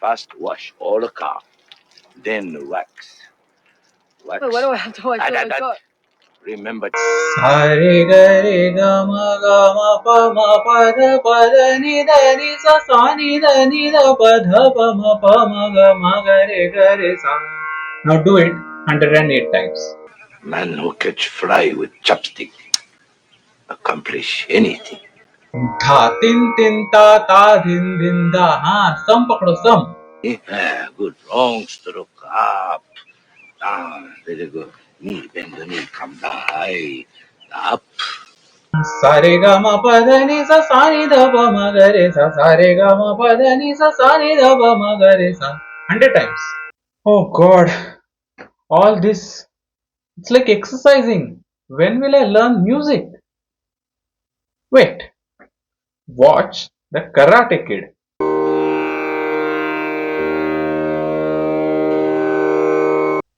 First wash all the car, then wax. Wax. Wait, why do I have to wash all the car? Remember. Sare gare gama gama pama pada pada ni da ni sa ni da ni da pada pama pama gama gare gare sa. Now do it 108 times. Man who catch fly with chopstick accomplish anything. Tha tin tin ta din din da. हाँ सम पकड़ो सम. Yeah, good. Wrong stroke. Up. Down. Very good. Knee, bend the knee. Come down. High. Up. Sare gama pada ni sa ni da pama gare sa. Sare gama pada ni sa ni da pama gare sa. 100 times. Oh God, all this. It's like exercising. When will I learn music? Wait, watch the Karate Kid.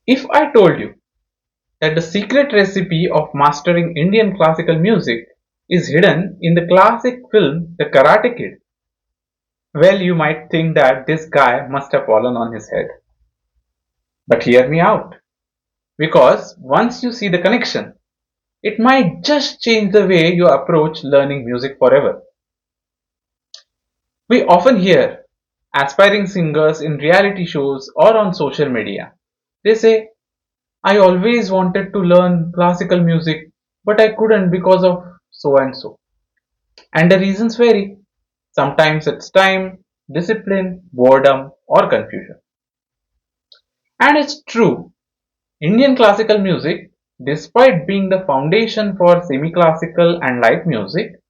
If I told you that the secret recipe of mastering Indian classical music is hidden in the classic film The Karate Kid, well, you might think that this guy must have fallen on his head. But hear me out, because once you see the connection, it might just change the way you approach learning music forever. We often hear aspiring singers in reality shows or on social media. They say, I always wanted to learn classical music, but I couldn't because of so and so. And the reasons vary. Sometimes it's time, discipline, boredom, or confusion. And it's true, Indian classical music, despite being the foundation for semi classical and light music,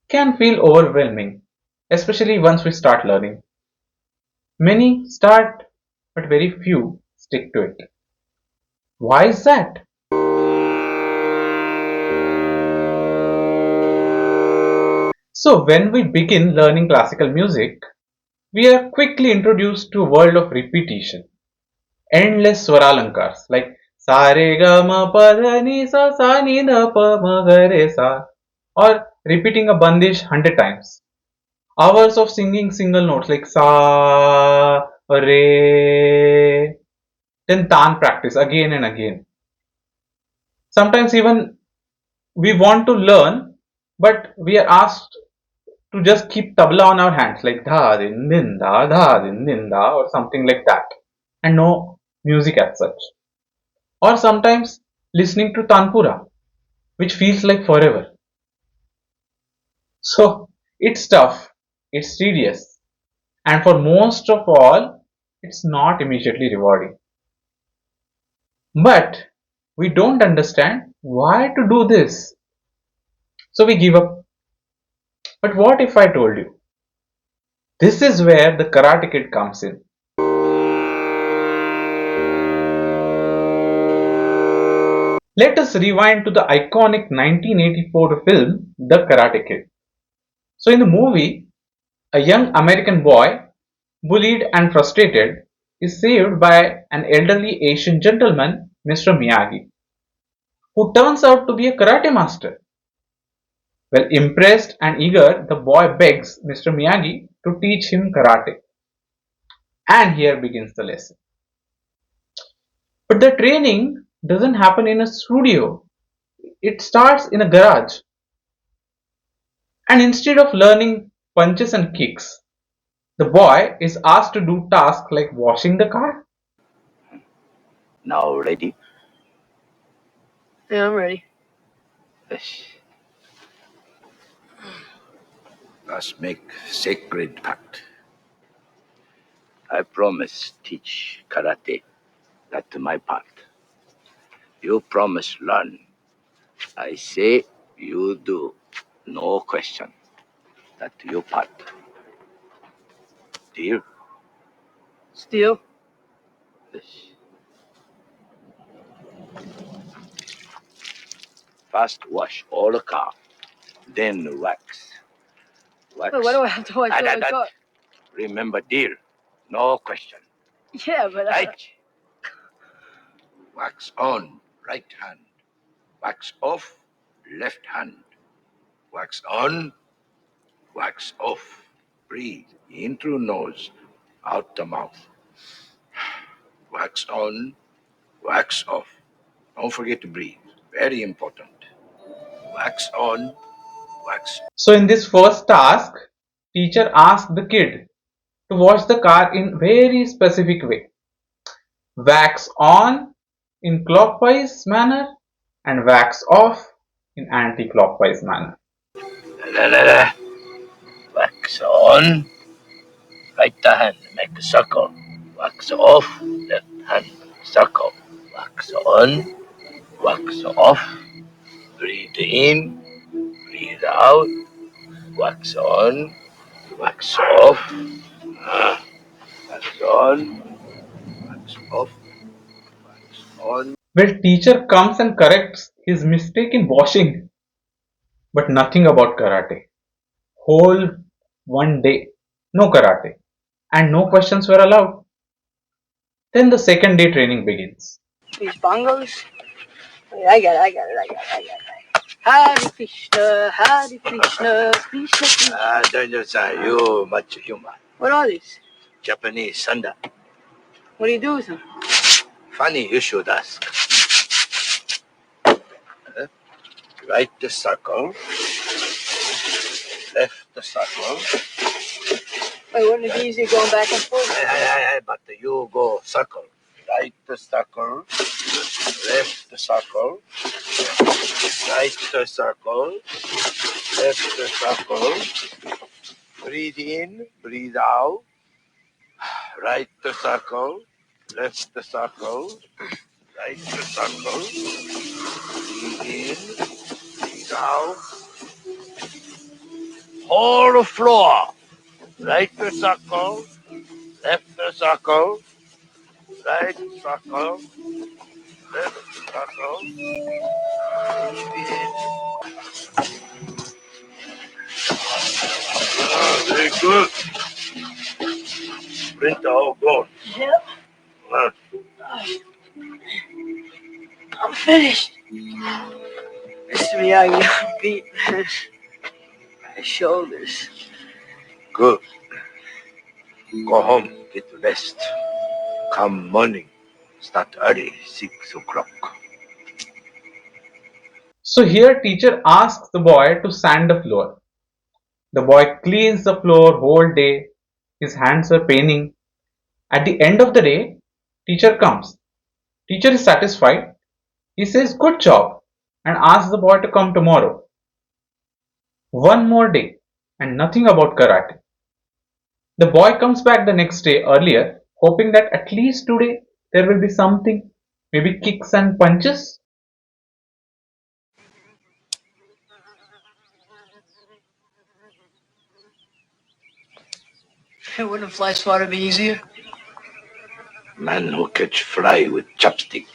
can feel overwhelming, especially once we start learning. Many start, but very few stick to it. Why is that? So, when we begin learning classical music, we are quickly introduced to a world of repetition. Endless swaraalankars like sa re ga ma pa dha ni sa ni da pa ma ga re sa, or repeating a bandish 100 times. Hours of singing single notes like sa, re, then tan practice again and again. Sometimes even we want to learn, but we are asked to just keep tabla on our hands like dha din da or something like that, and no music as such. Or sometimes listening to tanpura, which feels like forever. So it's tough, it's tedious, and for most of all, it's not immediately rewarding. But we don't understand why to do this, so we give up. But what if I told you? This is where the Karate Kid comes in. Let us rewind to the iconic 1984 film The Karate Kid. So, in the movie, a young American boy, bullied and frustrated, is saved by an elderly Asian gentleman, Mr. Miyagi, who turns out to be a karate master. Well, impressed and eager, the boy begs Mr. Miyagi to teach him karate. And here begins the lesson. But the training doesn't happen in a studio, it starts in a garage. And instead of learning punches and kicks, the boy is asked to do tasks like washing the car. Now ready? Yeah, I'm ready. Yes. Let's make sacred pact. I promise teach karate. That's my part. You promise learn. I say you do. No question. That's your part. Deal? Steel. Yes. First wash all the car, then wax. Wax. Wait, why do I have to wash all the car? Remember deal. No question. Yeah, but Right. Wax on, right hand. Wax off, left hand. Wax on, wax off. Breathe in through nose, out the mouth. Wax on, wax off. Don't forget to breathe. Very important. Wax on, wax. So in this first task, teacher asked the kid to wash the car in very specific way. Wax on in clockwise manner and wax off in anti-clockwise manner. La, la, la. Wax on, right hand, make a circle. Wax off, left hand, circle. Wax on, wax off. Breathe in, breathe out. Wax on, wax off. Wax on, wax off. Wax on. Well, teacher comes and corrects his mistake in washing, but nothing about karate. Whole one day, no karate, and no questions were allowed. Then the second day training begins. These bongos? Wait, I got it. Hare Krishna, Hare Krishna, Krishna Krishna. Don't you much humor. What are these? Japanese sanda. What do you do with them? Funny you should ask. Right the circle, left the circle. Wait, wouldn't it be easier going back and forth? But you go circle. Right the circle, left the circle, right the circle, left the circle. Breathe in, breathe out. Right the circle, left the circle, right the circle. Breathe in, breathe out. Whole floor. Right the circle, left the circle, right circle, left circle. Breathe in. Very good. Print all gone. Yep, I'm finished. Mr. Miyagi, I'm beat. My shoulders. Good. Go home, get rest. Come morning, start early, 6 o'clock. So here teacher asks the boy to sand the floor. The boy cleans the floor whole day. His hands are paining. At the end of the day, teacher comes. Teacher is satisfied. He says good job and asks the boy to come tomorrow. One more day and nothing about karate. The boy comes back the next day earlier, hoping that at least today there will be something, maybe kicks and punches. Wouldn't fly swatter be easier? Man who catch fly with chopstick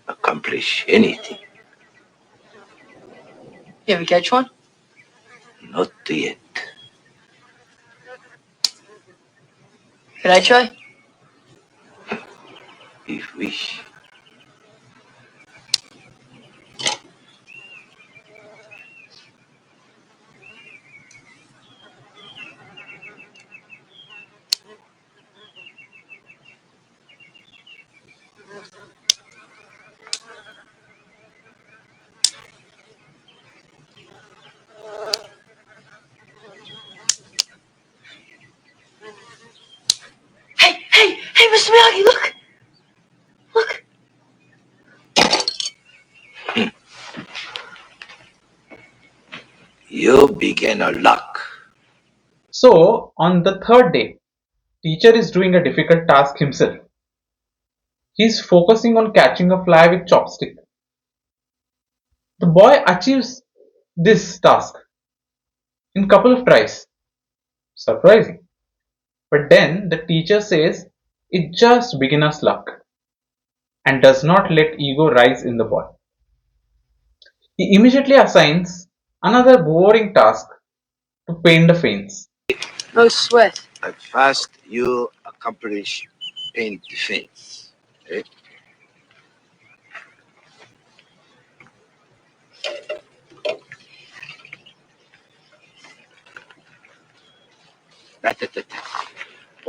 accomplish anything. You ever catch one? Not yet. Can I try? If wish. Hey, Mr. Miyagi, look! Look! You beginner luck. So on the third day, teacher is doing a difficult task himself. He is focusing on catching a fly with chopstick. The boy achieves this task in couple of tries. Surprising. But then the teacher says it's just beginner's luck and does not let ego rise in the boy. He immediately assigns another boring task to paint the fence. No sweat. At first you accomplish paint defense. Eh?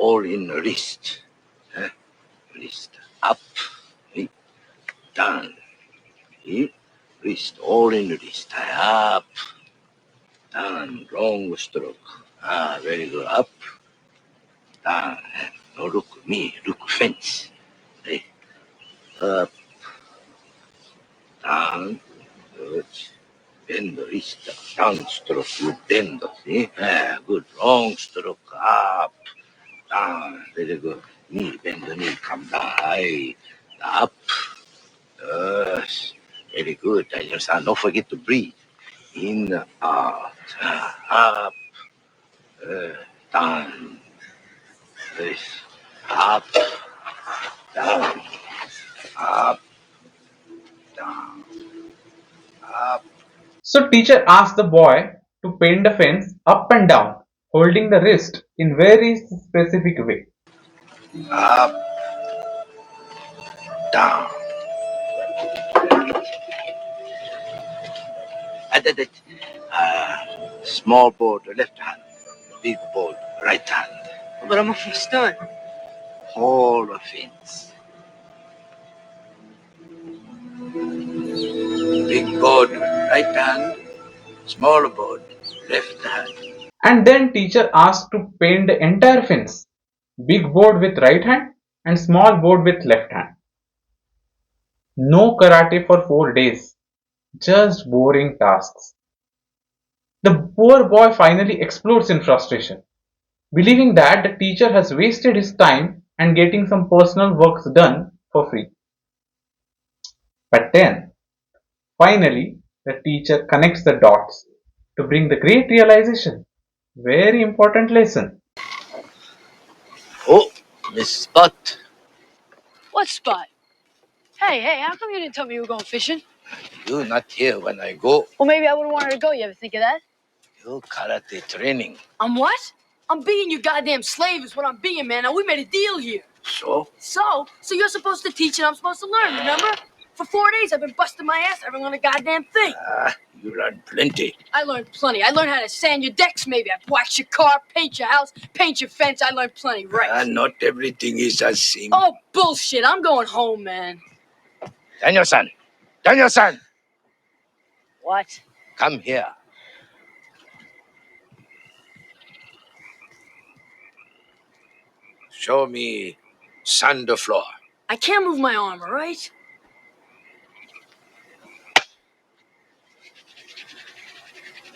all in wrist. Eh? Wrist up, eh? Down, eh? Wrist, all in wrist. Up, down, wrong stroke. Very good. Up, down. No, look me, look fence. Eh? Up, down, good. Bend the wrist, down stroke, you bend, see? Good, wrong stroke, up, down, very good. Knee, bend the knee, come down, high, up, yes, very good. And your son, don't forget to breathe. In, out, up, down, yes, up, down, up, down, up. So teacher asked the boy to paint the fence up and down, holding the wrist in very specific way. Up, down. And then small board, left hand. Big board, right hand. But I'm almost done. Whole fence. Big board, right hand. Small board, left hand. And then teacher asked to paint the entire fence, big board with right hand and small board with left hand. No karate for 4 days, just boring tasks. The poor boy finally explodes in frustration, believing that the teacher has wasted his time and getting some personal works done for free. But then, finally, the teacher connects the dots to bring the great realization. Very important lesson. Oh, Miss Spot. What spot? Hey, how come you didn't tell me you were going fishing? You not here when I go. Well, maybe I would have wanted to go. You ever think of that? You karate training. I'm what? I'm being your goddamn slave is what I'm being, man. Now, we made a deal here. So? So you're supposed to teach and I'm supposed to learn, remember? For 4 days, I've been busting my ass every on a goddamn thing. You learn plenty. I learned plenty. I learned how to sand your decks, maybe. I wax your car, paint your house, paint your fence. I learned plenty, right? Not everything is as seems. Oh, bullshit. I'm going home, man. Daniel-san. Daniel-san. What? Come here. Show me sand the floor. I can't move my arm, all right?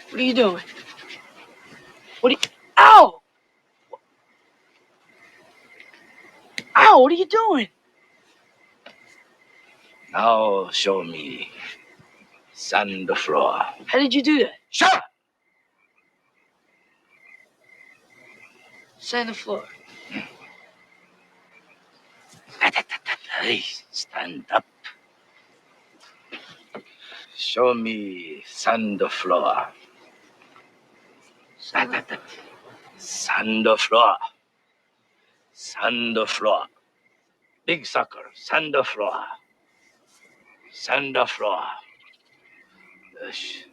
What are you doing? What are you... Ow! Ow, what are you doing? Now show me sand the floor. How did you do that? Shut up! Sand the floor. Hey, stand up. Show me sand the floor. Sand the floor. Sand the floor. Big sucker. Sand the floor. Sand the floor. Yes.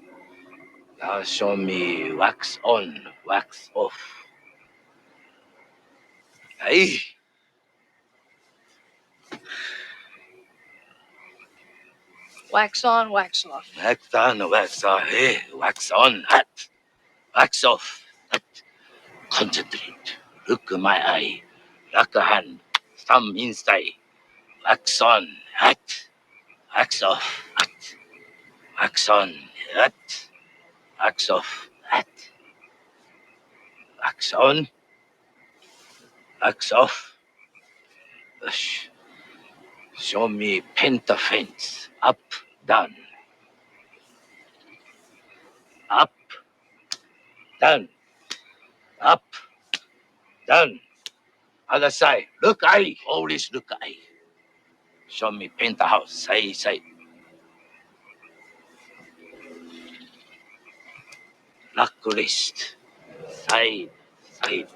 Now show me wax on, wax off. Hey. Wax on, wax off. Wax on, wax off. Hey, wax on, hot. Wax off. Hot. Concentrate. Look at my eye. Lock a hand. Thumb inside. Wax on, hot. Wax off, hot. Wax on, hot. Wax off, hot. Wax on. Wax off. Ush. Show me penta fence. Up, down. Up, down. Up, down. Other side. Look eye. Always look eye. Show me paint the house. Side, side. Lock wrist. Side, side.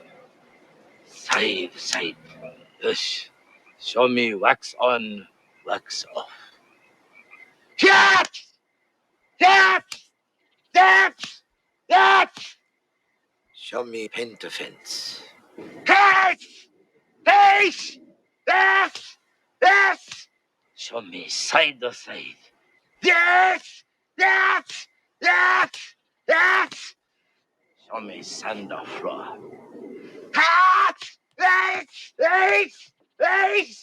Side, side. Yes. Show me wax on, wax off. That! That! That! That! Show me paint the fence. That! Face! Left! Left! Show me side to side. Yes! Left! Left! Left! Show me sand or floor. Cut! Right! Right! Right!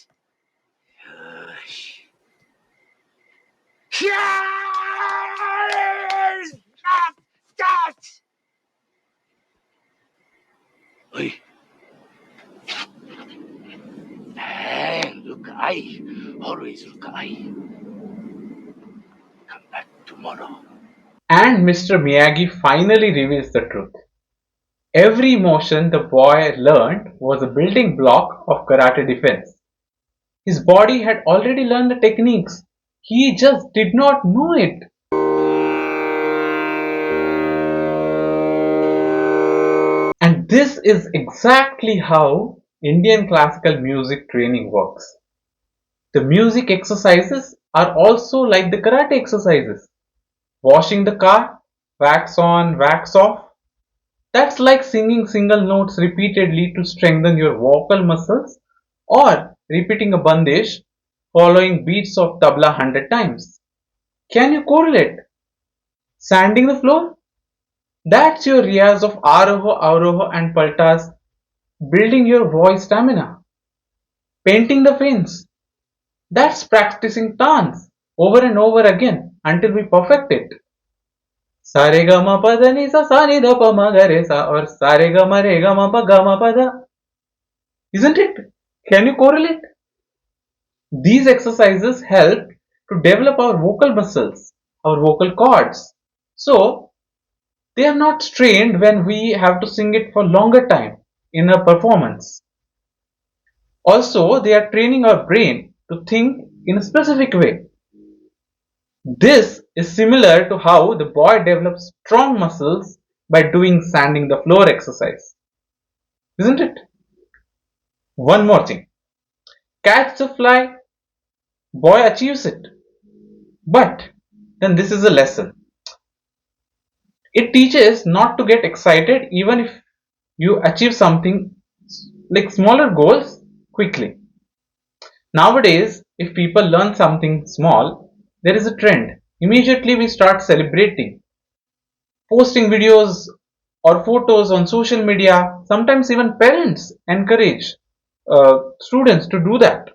Yes! Yes! Cut! Cut! Oi! And look, I always look, I come back tomorrow. And Mr. Miyagi finally reveals the truth. Every motion the boy learned was a building block of karate defense. His body had already learned the techniques. He just did not know it. And this is exactly how Indian classical music training works. The music exercises are also like the karate exercises. Washing the car, wax on, wax off. That's like singing single notes repeatedly to strengthen your vocal muscles or repeating a bandesh following beats of tabla 100 times. Can you correlate? Sanding the floor? That's your riyaz of aroha, avroha and paltas, building your voice stamina. Painting the fence? That's practicing dance over and over again until we perfect it. Saregama pada ni sa sa ni da pa ma ga re sa or saregama re ga ma pa ga ma pa da. Isn't it? Can you correlate? These exercises help to develop our vocal muscles, our vocal cords. So they are not strained when we have to sing it for longer time in a performance. Also, they are training our brain to think in a specific way. This is similar to how the boy develops strong muscles by doing sanding the floor exercise. Isn't it? One more thing. Catch the fly, boy achieves it. But then this is a lesson. It teaches not to get excited even if you achieve something like smaller goals quickly. Nowadays, if people learn something small, there is a trend. Immediately we start celebrating, posting videos or photos on social media. Sometimes even parents encourage students to do that.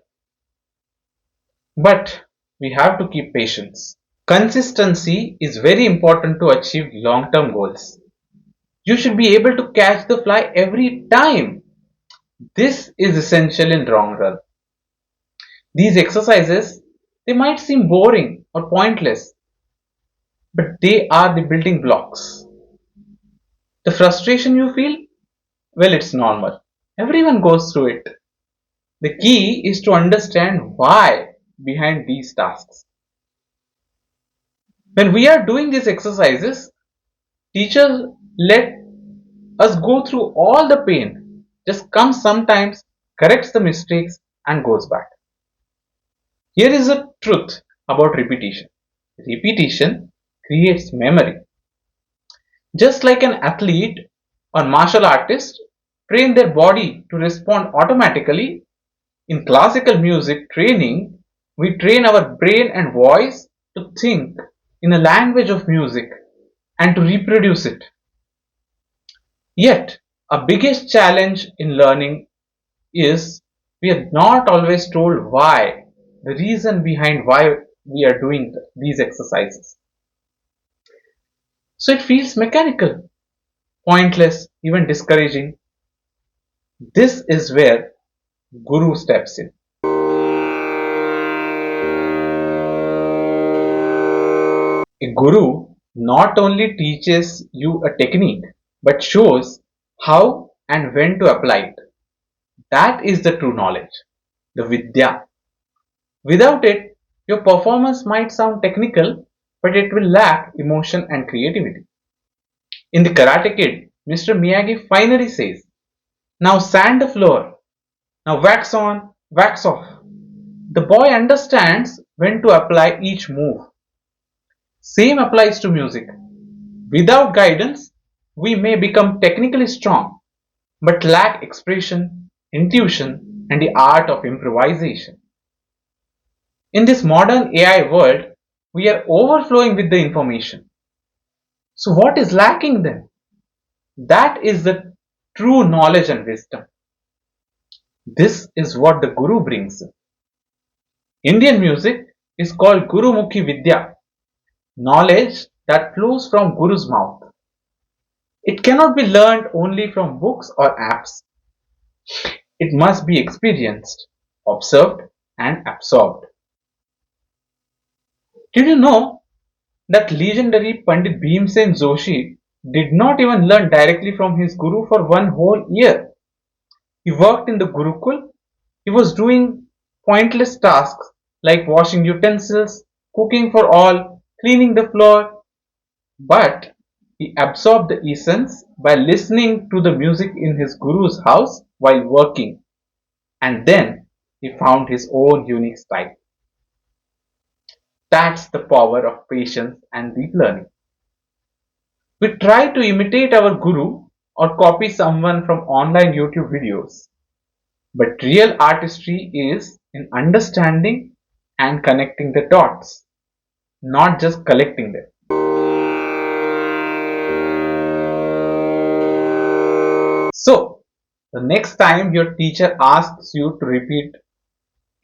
But we have to keep patience. Consistency is very important to achieve long term goals. You should be able to catch the fly every time. This is essential in long run. These exercises, they might seem boring or pointless, but they are the building blocks. The frustration you feel, well, it's normal. Everyone goes through it. The key is to understand why behind these tasks. When we are doing these exercises, teachers let us go through all the pain, just comes sometimes, corrects the mistakes, and goes back. Here is a truth about repetition. Repetition creates memory. Just like an athlete or martial artist train their body to respond automatically, in classical music training, we train our brain and voice to think in a language of music and to reproduce it. Yet, our biggest challenge in learning is we are not always told why, the reason behind why we are doing these exercises. So it feels mechanical, pointless, even discouraging. This is where Guru steps in. A guru not only teaches you a technique but shows how and when to apply it. That is the true knowledge, the Vidya. Without it, your performance might sound technical, but it will lack emotion and creativity. In the Karate Kid, Mr. Miyagi finally says, now sand the floor, now wax on, wax off. The boy understands when to apply each move. Same applies to music. Without guidance, we may become technically strong, but lack expression, intuition, and the art of improvisation. In this modern AI world, we are overflowing with the information. So, what is lacking then? That is the true knowledge and wisdom. This is what the Guru brings. Indian music is called Gurumukhi Vidya, knowledge that flows from Guru's mouth. It cannot be learned only from books or apps. It must be experienced, observed, and absorbed. Did you know that legendary Pandit Bhimsen Joshi did not even learn directly from his guru for one whole year? He worked in the Gurukul. He was doing pointless tasks like washing utensils, cooking for all, cleaning the floor, but he absorbed the essence by listening to the music in his guru's house while working, and then he found his own unique style. That's the power of patience and deep learning. We try to imitate our guru or copy someone from online YouTube videos, but real artistry is in understanding and connecting the dots, not just collecting them. So, the next time your teacher asks you to repeat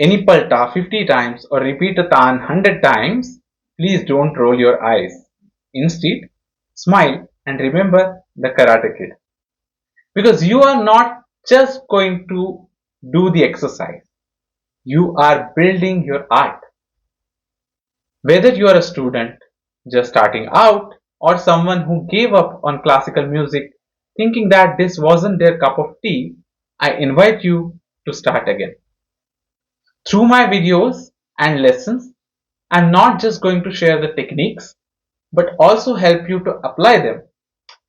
any palta 50 times or repeat a tan 100 times, please don't roll your eyes. Instead, smile and remember the Karate Kid. Because you are not just going to do the exercise, you are building your art. Whether you are a student just starting out or someone who gave up on classical music thinking that this wasn't their cup of tea, I invite you to start again. Through my videos and lessons, I'm not just going to share the techniques, but also help you to apply them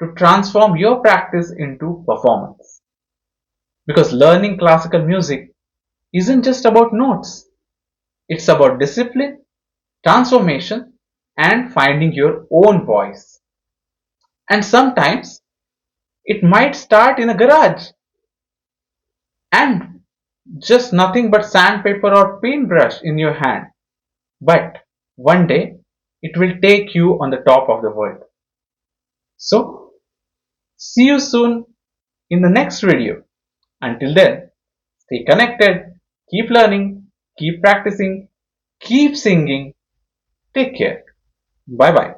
to transform your practice into performance. Because learning classical music isn't just about notes, it's about discipline, transformation, and finding your own voice. And sometimes it might start in a garage and just nothing but sandpaper or paintbrush in your hand. But one day it will take you on the top of the world. So, see you soon in the next video. Until then, stay connected, keep learning, keep practicing, keep singing. Take care. Bye bye.